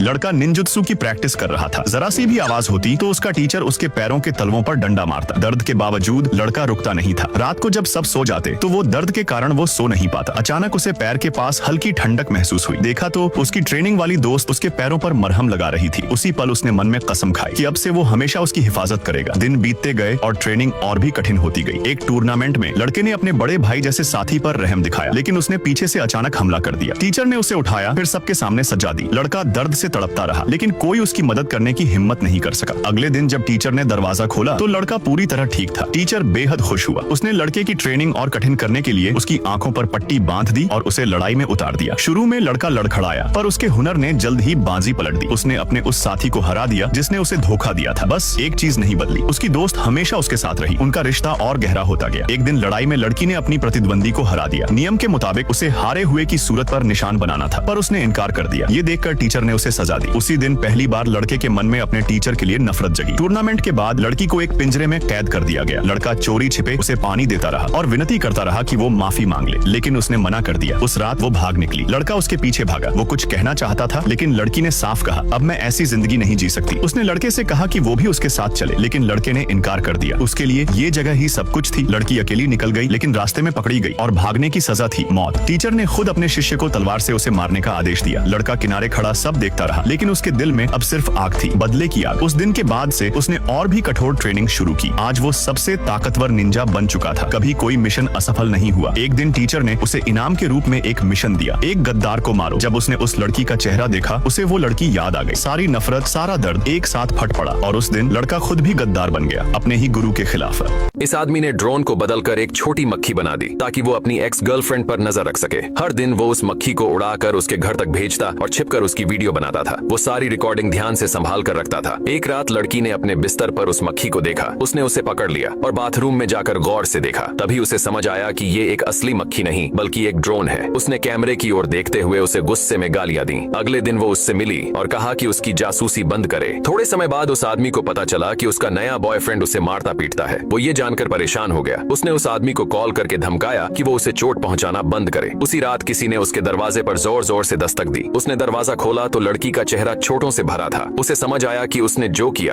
लड़का निंजुत्सु की प्रैक्टिस कर रहा था। जरा सी भी आवाज होती तो उसका टीचर उसके पैरों के तलवों पर डंडा मारता। दर्द के बावजूद लड़का रुकता नहीं था। रात को जब सब सो जाते तो वो दर्द के कारण वो सो नहीं पाता। अचानक उसे पैर के पास हल्की ठंडक महसूस हुई। देखा तो उसकी ट्रेनिंग वाली दोस्त उसके पैरों पर मरहम लगा रही थी। उसी पल उसने मन में कसम खाई कि अब से वो हमेशा उसकी हिफाजत करेगा। दिन बीतते गए और ट्रेनिंग और भी कठिन होती गई। एक टूर्नामेंट में लड़के ने अपने बड़े भाई जैसे साथी पर रहम दिखाया, लेकिन उसने पीछे से अचानक हमला कर दिया। टीचर ने उसे उठाया, फिर सबके सामने सजा दी। लड़का दर्द से तड़पता रहा, लेकिन कोई उसकी मदद करने की हिम्मत नहीं कर सका। अगले दिन जब टीचर ने दरवाजा खोला तो लड़का पूरी तरह ठीक था। टीचर बेहद खुश हुआ। उसने लड़के की ट्रेनिंग और कठिन करने के लिए उसकी आंखों पर पट्टी बांध दी और उसे लड़ाई में उतार दिया। शुरू में लड़का लड़खड़ाया, पर उसके हुनर ने जल्द ही बाजी पलट दी। उसने अपने उस साथी को हरा दिया जिसने उसे धोखा दिया था। बस एक चीज नहीं बदली, उसकी दोस्त हमेशा उसके साथ रही। उनका रिश्ता और गहरा होता गया। एक दिन लड़ाई में लड़की ने अपनी प्रतिद्वंदी को हरा दिया। नियम के मुताबिक उसे हारे हुए की सूरत पर निशान बनाना था, पर उसने इनकार कर दिया। ये देखकर टीचर ने उसे सजा दी। उसी दिन पहली बार लड़के के मन में अपने टीचर के लिए नफरत जगी। टूर्नामेंट के बाद लड़की को एक पिंजरे में कैद कर दिया गया। लड़का चोरी छिपे उसे पानी देता रहा और विनती करता रहा कि वो माफी मांग ले, लेकिन उसने मना कर दिया। उस रात वो भाग निकली। लड़का उसके पीछे भागा। वो कुछ कहना चाहता था, लेकिन लड़की ने साफ कहा, अब मैं ऐसी जिंदगी नहीं जी सकती। उसने लड़के से कहा कि वो भी उसके साथ चले, लेकिन लड़के ने इनकार कर दिया। उसके लिए ये जगह ही सब कुछ थी। लड़की अकेली निकल गई, लेकिन रास्ते में पकड़ी गई और भागने की सजा थी मौत। टीचर ने खुद अपने शिष्य को तलवार से उसे मारने का आदेश दिया। लड़का किनारे खड़ा सब देखता रहा, लेकिन उसके दिल में अब सिर्फ आग थी, बदले की आग। उस दिन के बाद से उसने और भी कठोर ट्रेनिंग शुरू की। आज वो सबसे ताकतवर निंजा बन चुका था। कभी कोई मिशन असफल नहीं हुआ। एक दिन टीचर ने उसे इनाम के रूप में एक मिशन दिया, एक गद्दार को मारो। जब उसने उस लड़की का चेहरा देखा, उसे वो लड़की याद आ गई। सारी नफरत, सारा दर्द एक साथ फट पड़ा और उस दिन लड़का खुद भी गद्दार बन गया, अपने ही गुरु के खिलाफ। इस आदमी ने ड्रोन को बदलकर एक छोटी मक्खी बना दी ताकि वो अपनी एक्स गर्लफ्रेंड पर नजर रख सके। हर दिन वो उस मक्खी को उड़ाकर उसके घर तक भेजता और छिपकर उसकी वीडियो बनाता था। वो सारी रिकॉर्डिंग ध्यान से संभाल कर रखता था। एक रात लड़की ने अपने बिस्तर पर उस मक्खी को देखा। उसने उसे पकड़ लिया और बाथरूम में जाकर गौर से देखा। तभी उसे समझ आया कि ये एक असली मक्खी नहीं बल्कि एक ड्रोन है। उसने कैमरे की ओर देखते हुए उसे गुस्से में गालियां दी। अगले दिन वो उससे मिली और कहा कि उसकी जासूसी बंद करे। थोड़े समय बाद उस आदमी को पता चला कि उसका नया बॉयफ्रेंड उसे मारता पीटता है। वो ये जानकर परेशान हो गया। उसने उस आदमी को कॉल करके धमकाया कि वो उसे चोट पहुंचाना बंद करे। उसी रात किसी ने उसके दरवाजे पर जोर जोर से दस्तक दी। उसने दरवाजा खोला तो लड़की का चेहरा छोटों से भरा था। उसे समझ आया कि उसने जो किया